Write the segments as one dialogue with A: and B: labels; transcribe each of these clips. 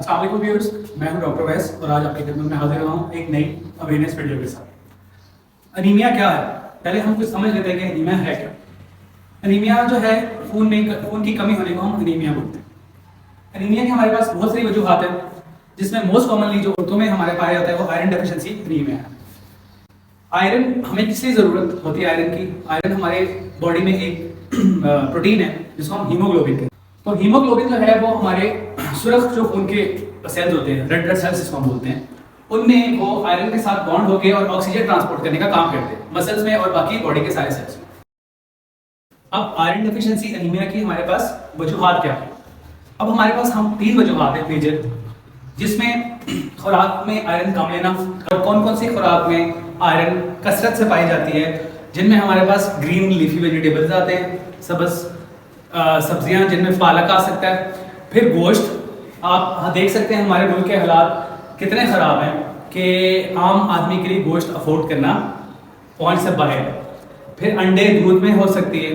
A: अस्सलाम वालेकुम व्यूअर्स, मैं हूं डॉक्टर वैस और आज आपकी खिदमत में हाजिर हुआ हूं एक नई अवेयरनेस वीडियो के साथ। अनीमिया क्या है? पहले हम कुछ समझ लेते हैं कि अनीमिया है क्या। अनीमिया जो है खून की कमी होने को हम अनीमिया बोलते हैं। अनीमिया की हमारे पास बहुत सारी वजूहत है, जिसमें मोस्ट कॉमनली जो औरतों में हमारे पाया जाता है वो आयरन डेफिशिएंसी अनीमिया है। आयरन हमें किस लिए ज़रूरत होती है? आयरन की, आयरन हमारे बॉडी में एक प्रोटीन है जिसको हम हीमोग्लोबिन कहते हैं। तो हीमोग्लोबिन जो है वो हमारे सुरख जो खून के सेल्स होते हैं, रेड ब्लड सेल्स जिसको हम बोलते हैं, उनमें वो आयरन के साथ बॉन्ड होकर और ऑक्सीजन ट्रांसपोर्ट करने का काम करते हैं मसल्स में और बाकी बॉडी के सारे सेल्स में। अब आयरन डेफिशिएंसी अनीमिया की हमारे पास वजूहत क्या है? अब हमारे पास हम 3 वजूहत है मेजर, जिसमें खुराक में आयरन कम लेना और कौन कौन सी खुराक में आयरन कसरत से पाई जाती है, जिनमें हमारे पास ग्रीन लीफी वेजिटेबल्स आते हैं, सब्ज सब्जियां जिनमें पालक आ सकता है। फिर गोश्त, आप देख सकते हैं हमारे मुल्क के हालात कितने ख़राब हैं कि आम आदमी के लिए गोश्त अफोर्ड करना पहुंच से बाहर है। फिर अंडे दूध में हो सकती है।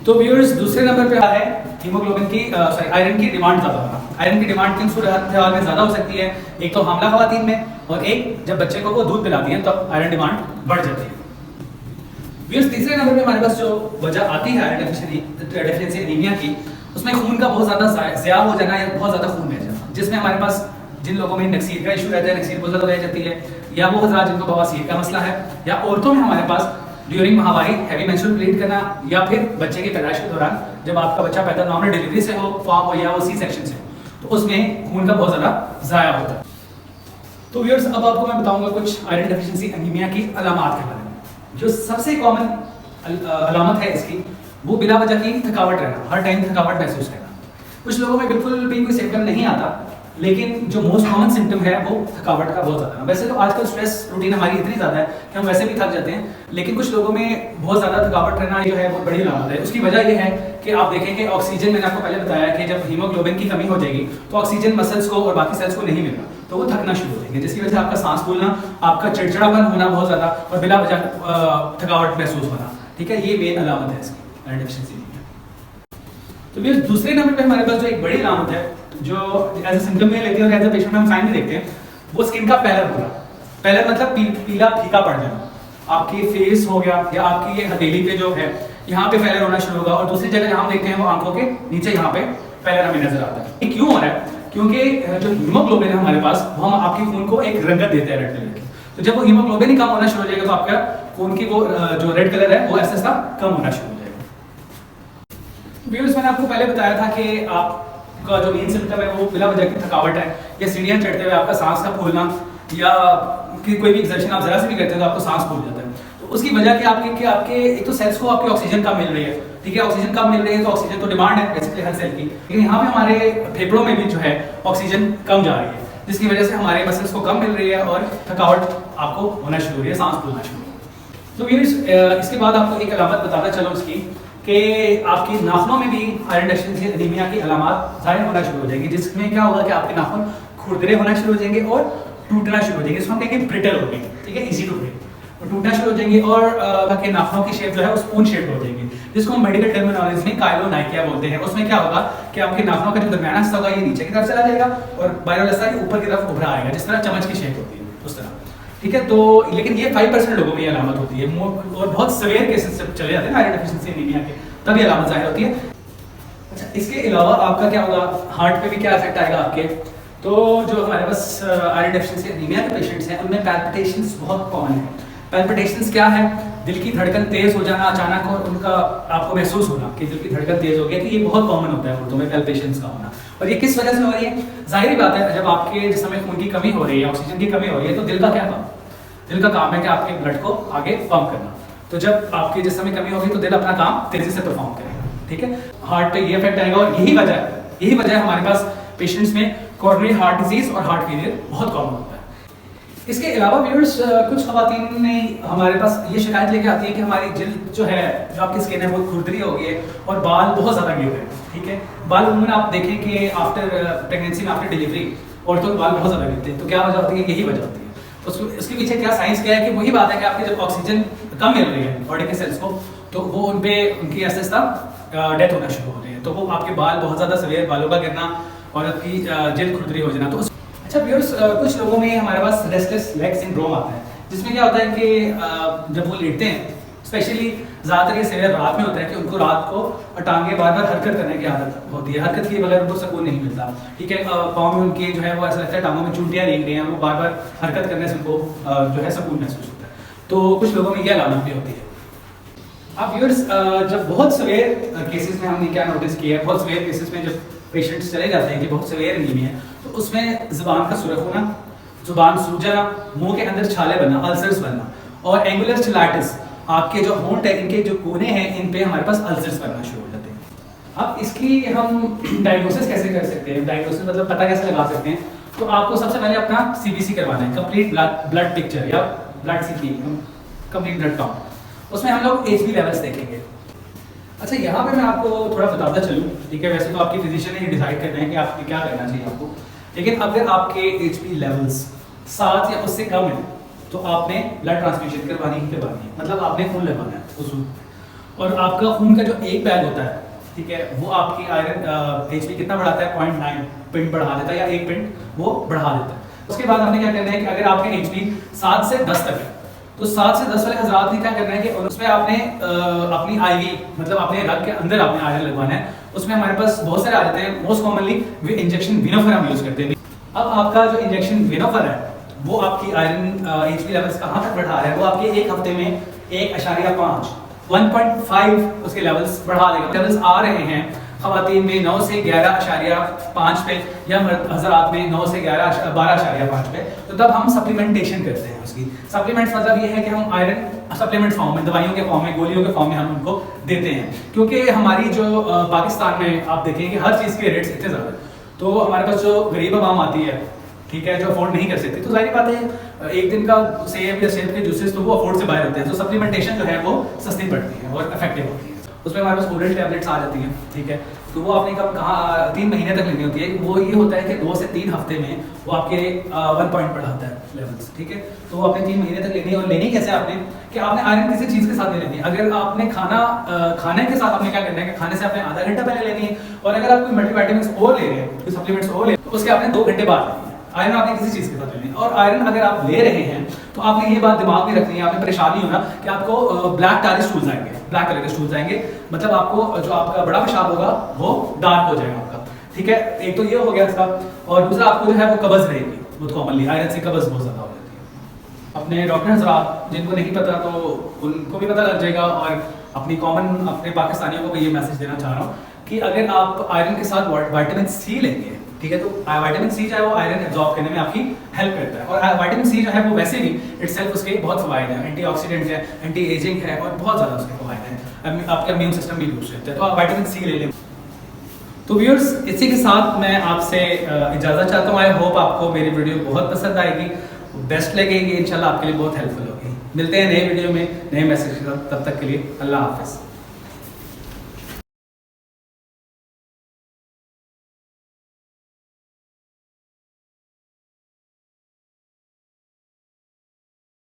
A: तो व्यूअर्स, दूसरे नंबर पे है हीमोग्लोबिन की आयरन की डिमांड ज़्यादा होना। आयरन की डिमांड किन सूरत में ज़्यादा हो सकती है? एक तो हामला खवातीन में, और एक जब बच्चे को वो दूध पिलाती हैं तब आयरन डिमांड बढ़ जाती है। व्यूअर्स, तीसरे नंबर पे हमारे पास जो वजह आती है आयरन डेफिशिएंसी एनीमिया की, उसमें खून का बहुत ज़्यादा ज़्यादा हो जाना या बहुत ज़्यादा खून बह जाना, जिसमें हमारे पास जिन लोगों में नक्सीर का इशू रहता है, नक्सीर बहुत ज़्यादा बह जाती है, या वो हज़रात जिनको बवासीर का मसला है, या औरतों में हमारे पास ड्यूरिंग महावारी हैवी मेंस्ट्रुअल ब्लीड करना, या फिर बच्चे की पैदाइश के दौरान जब आपका बच्चा पैदा नॉर्मल डिलीवरी से हो, फॉर्म हो या वो सी सेक्शन से हो, तो उसमें खून का बहुत ज़्यादा ज़ाया होता है। तो व्यूअर्स, अब आपको मैं बताऊंगा कुछ आयरन डेफिशिएंसी एनीमिया की अलामात के बारे में। जो सबसे कॉमन अलामत है इसकी, वो बिला वजह की थकावट रहना, हर टाइम थकावट महसूस करना। कुछ लोगों में बिल्कुल भी कोई सिम्टम नहीं आता, लेकिन जो मोस्ट कॉमन सिम्टम है वो थकावट का बहुत ज़्यादा। वैसे तो आजकल स्ट्रेस रूटीन हमारी इतनी ज़्यादा है कि हम वैसे भी थक जाते हैं, लेकिन कुछ लोगों में बहुत ज़्यादा थकावट रहना जो है वो बड़ी अलामत है। उसकी वजह ये है कि आप देखेंगे ऑक्सीजन, मैंने आपको पहले बताया कि जब हीमोग्लोबिन की कमी हो जाएगी तो ऑक्सीजन मसल्स को और बाकी सेल्स को नहीं मिलेगा, तो वो थकना शुरू हो जाएंगे, जिसकी वजह से आपका सांस फूलना, आपका चिड़चिड़ापन होना बहुत ज़्यादा, और बिला वजह थकावट महसूस होना। ठीक है, ये मेन अलामत है इसकी आयरन डेफिशिएंसी की। तो फिर दूसरे नंबर पे हमारे पास जो एक बड़ी अलामत है, जो एज ए सिम्टम में लेते हैं और एज ए पेशेंट में हम साइन भी देखते हैं, वो स्किन का पैलर होना। पैलर मतलब पीला फीका पड़ जाना। आपकी फेस हो गया या आपकी ये हथेली पे जो है यहाँ पे पैलर होना शुरू होगा, और दूसरी जगह जहाँ हम देखते हैं वो आंखों के नीचे यहाँ पे पैलर हमें नजर आता है। ये क्यों हो रहा है? क्योंकि जो हीमोग्लोबिन है हमारे पास, वो हम आपके खून को एक रंगत देते हैं रेड कलर की। तो जब वो हीमोग्लोबिन ही कम होना शुरू हो जाएगा तो आपका खून की वो जो रेड कलर है वो ऐसा कम होना शुरू हो जाएगा। व्यूअर्स, मैंने आपको पहले बताया था कि आपका जो मेन सिम्टम है वो बिला वजह की थकावट है, या सीढ़ियाँ चढ़ते हुए आपका सांस का फूलना, या कोई भी एक्सर्शन आप जरा से भी करते हैं तो आपको सांस फूल जाता है। तो उसकी वजह कि आपके एक तो सेल्स को आपकी ऑक्सीजन कम मिल रही है। ठीक है, ऑक्सीजन कम मिल रही है तो ऑक्सीजन तो डिमांड है बेसिकली हर सेल की, लेकिन यहाँ पे हमारे फेफड़ों में भी जो है ऑक्सीजन कम जा रही है, जिसकी वजह से हमारे मसल्स को कम मिल रही है और थकावट आपको होना शुरू हो रही है, सांस फूलना शुरू हो रही है। तो व्यूअर्स, इसके बाद आपको एक अलामत बताना चलो उसकी, कि आपकी नाखूनों में भी आयरन डेफिशिएंसी एनीमिया की अलामत ज़ाहिर होना शुरू हो जाएगी, जिसमें क्या होगा कि आपके नाखून खुरदरे होना शुरू हो जाएंगे और टूटना शुरू हो जाएंगे। इसको हम कहेंगे ब्रिटल हो गई, ठीक है, इजी टू ब्रेक, और टूटना शुरू हो जाएंगे, और आपके नाखूनों की शेप जो है वो स्पून शेप हो जाएगी, जिसको हम मेडिकल टर्मिनोलॉजी में काइलोनाइकिया बोलते हैं। उसमें क्या होगा कि आपके नाखूनों का जो दरमियाना हिस्सा होगा ये नीचे की तरफ चला जाएगा और बाहरी हिस्सा ऊपर की तरफ उभरा आएगा, जिस तरह चम्मच की शेप होती है उस तरह। ठीक है, तो लेकिन ये 5% लोगों में ये अलामत होती है, और बहुत सवेयर केसेस जब चले जाते हैं आयरन डेफिशिएंसी एनीमिया के, तब ये अलामत ज़ाहिर होती है। अच्छा, इसके अलावा आपका क्या होगा, हार्ट पे भी क्या इफेक्ट आएगा आपके? तो जो हमारे पास आयरन डेफिशिएंसी एनीमिया के पेशेंट्स हैं उनमें पैल्पिटेशंस बहुत कॉमन है। पैल्पिटेशंस क्या है? दिल की धड़कन तेज हो जाना अचानक, और उनका आपको महसूस होना कि दिल की धड़कन तेज हो गई। तो ये बहुत कॉमन होता है औरतों में पैल्पिटेशंस का होना। और ये किस वजह से हो रही है? जाहिर बात है, जब आपके जिस्म में खून की कमी हो रही है, ऑक्सीजन की कमी हो रही है, तो दिल का क्या काम? दिल का काम है कि आपके ब्लड को आगे पंप करना। तो जब आपके जिस्म में कमी होगी तो दिल अपना काम तेजी से परफॉर्म करेगा। ठीक है, हार्ट पे ये इफेक्ट आएगा, और यही वजह है हमारे पास पेशेंट्स में कोरोनरी हार्ट डिजीज और हार्ट फेलियर बहुत कॉमन होता है। इसके अलावा व्यूअर्स, कुछ खवातीन ने हमारे पास ये शिकायत लेके आती है कि हमारी जिल्द जो है, जो आपकी स्किन है, बहुत खुरदरी हो गई है और बाल बहुत ज़्यादा गिर रहे हैं। ठीक है, बाल उन्होंने आप देखें कि आफ्टर प्रेगनेंसी में, आफ्टर डिलीवरी औरतों के बाल बहुत ज़्यादा गिरते हैं। तो क्या वजह होती है? यही वजह होती है। उसके पीछे क्या साइंस क्या है कि वही बात है कि आपकी जब ऑक्सीजन कम मिल रही है बॉडी के सेल्स को, तो वो उनकी ऐसे डेथ होना शुरू हो रही है। तो वो आपके बाल बहुत ज़्यादा सवेयर बालों का गिरना, और आपकी जल्द खुरदरी हो जाना। तो अच्छा व्यूअर्स, कुछ लोगों में हमारे पास रेस्टलेस लेग सिंड्रोम आता है, जिसमें क्या होता है कि जब वो लेटते हैं, स्पेशली ज़्यादातर ये सिवियर रात में होता है कि उनको रात को टांगे बार बार हरकत करने की आदत होती है। हरकत किए बगैर उनको सुकून नहीं मिलता, ठीक है। पाँव में उनके जो है वो ऐसा लगता है टांगों में चूंटियाँ रेंग रही हैं, वो बार बार हरकत करने से उनको जो है सुकून महसूस होता है। तो कुछ लोगों में ये अलामत भी होती है। अब व्यूअर्स, जब बहुत सवेयर केसेस में हमने क्या नोटिस किया है, बहुत सवेयर केसेस में जब पेशेंट्स चले जाते हैं कि बहुत सवेयर एनीमिया है, तो उसमें ज़ुबान का सुरख होना, ज़ुबान सूज जाना, मुंह के अंदर छाले बनना, अल्सर्स बनना, और एंगुलर स्टिलाइटिस, आपके जो होंठ है इनके जो कोने हैं इन पे हमारे पास अल्सर्स बनना शुरू हो जाते हैं। अब इसकी हम डायग्नोसिस कैसे कर सकते हैं, डायग्नोसिस मतलब पता कैसे लगा सकते हैं? तो आपको सबसे पहले अपना CBC करवाना है, कंप्लीट ब्लड पिक्चर या blood CT, complete blood count. उसमें हम लोग HB लेवल्स देखेंगे। अच्छा, यहाँ पे मैं आपको थोड़ा बताता चलूँ, ठीक है। वैसे तो आपकी फिजिशियन ने डिसाइड करना है कि आपको क्या करना चाहिए आपको, लेकिन अगर आपके HB लेवल्स 7 या उससे कम है तो आपने ब्लड ट्रांसफ्यूजन करवानी ही करवानी है, मतलब आपने खून लगवाना है उस। और आपका खून का जो एक बैग होता है, ठीक है, वो आपकी आयरन HB कितना बढ़ाता है, 0.9 पिंट बढ़ा देता है, या 1 पिंट वो बढ़ा देता है। उसके बाद हमने क्या करना है कि अगर आपके HB 7 से 10 तक है, तो 7 से 10 वाले हजरात ने क्या करना है कि उसमें आपने अपनी IV मतलब अपने रग के अंदर आपने आयरन लगवाना है। उसमें हमारे पास बहुत सारे आ जाते हैं, मोस्ट कॉमनली वे इंजेक्शन विनोफर हम यूज़ करते हैं। अब आपका जो इंजेक्शन विनोफर है वो आपकी आयरन HB लेवल्स कहाँ तक बढ़ा रहा है, वो आपके एक हफ्ते में 1.5 1.5 उसके लेवल्स बढ़ा देगा। लेवल्स आ रहे हैं खवातीन में 9 से 11.5 पे, या हजरात में 9 से 12.5 पे, तो तब हम सप्लीमेंटेशन करते हैं उसकी। सप्लीमेंट्स मतलब ये है कि हम आयरन सप्लीमेंट फॉर्म में, दवाइयों के फॉर्म में, गोलियों के फॉर्म में हम उनको देते हैं। क्योंकि हमारी जो पाकिस्तान में आप देखें कि हर चीज़ के रेट्स इतने ज़्यादा, तो हमारे पास जो गरीब आवाम आती है, ठीक है, जो अफोर्ड नहीं कर सकती, तो जाहिर बात है एक दिन का सेब या सेब के जूसेस तो वो अफोर्ड से बाहर होते हैं। तो सप्लीमेंटेशन जो है वो सस्ती पड़ती है और इफेक्टिव होती है। उसमें हमारे पास ओरल टैबलेट्स आ जाती हैं, ठीक है, तो वो आपने कब कहाँ 3 महीने तक लेनी होती है। वो ये होता है कि 2 से 3 हफ्ते में वो आपके 1 पॉइंट बढ़ाता है लेवल्स, ठीक है। तो वो आपने 3 महीने तक लेनी है। और लेनी कैसे आपने, कि आपने आयरन किसी चीज़ के साथ नहीं लेनी है। अगर आपने खाने के साथ आपने क्या करना है कि खाने से आपने आधा घंटा पहले लेनी है, और अगर आप कोई मल्टीविटामिन्स और ले रहे हैं, कोई सप्लीमेंट्स और ले रहे हैं, तो उसके आपने 2 घंटे बाद लेनी है। आयरन आपने किसी चीज़ के साथ लेनी है। और आयरन अगर आप ले रहे हैं तो आपने ये बात दिमाग में रखनी है, आपने परेशानी होना कि आपको ब्लैक टारी स्टूल्स आएंगे, ब्लैक कलर के स्टूल्स आएंगे, मतलब आपको जो आपका बड़ा पेशाब होगा वो डार्क हो जाएगा आपका, ठीक है। एक तो ये हो गया इसका, और दूसरा आपको जो है वो कब्ज रहेगी, बहुत कॉमनली आयरन से कब्ज बहुत ज़्यादा हो जाती है। अपने डॉक्टर हज़रात जिनको नहीं पता तो उनको भी पता लग जाएगा, और अपनी कॉमन अपने पाकिस्तानियों को ये मैसेज देना चाह रहा हूँ कि अगर आप आयरन के साथ विटामिन C लेंगे, ठीक है, तो विटामिन C जो है वो आयरन एब्जॉर्ब करने में आपकी हेल्प करता है। और विटामिन C जो है वो वैसे भी इटसेल्फ उसके बहुत फ़वाइद हैं, एंटीऑक्सीडेंट है, एंटी एजिंग है, और बहुत ज़्यादा उसके फ़वाइद हैं। आपका इम्यून सिस्टम भी बूस्ट करता है, तो आप विटामिन C ले लें। तो व्यूअर्स, इसी के साथ मैं आपसे इजाज़त चाहता हूँ। आई होप आपको मेरी वीडियो बहुत पसंद आएगी, बेस्ट लगेगी, इंशाल्लाह आपके लिए बहुत हेल्पफुल होगी। मिलते हैं नए वीडियो में नए मैसेज के साथ, तब तक के लिए अल्लाह हाफिज़।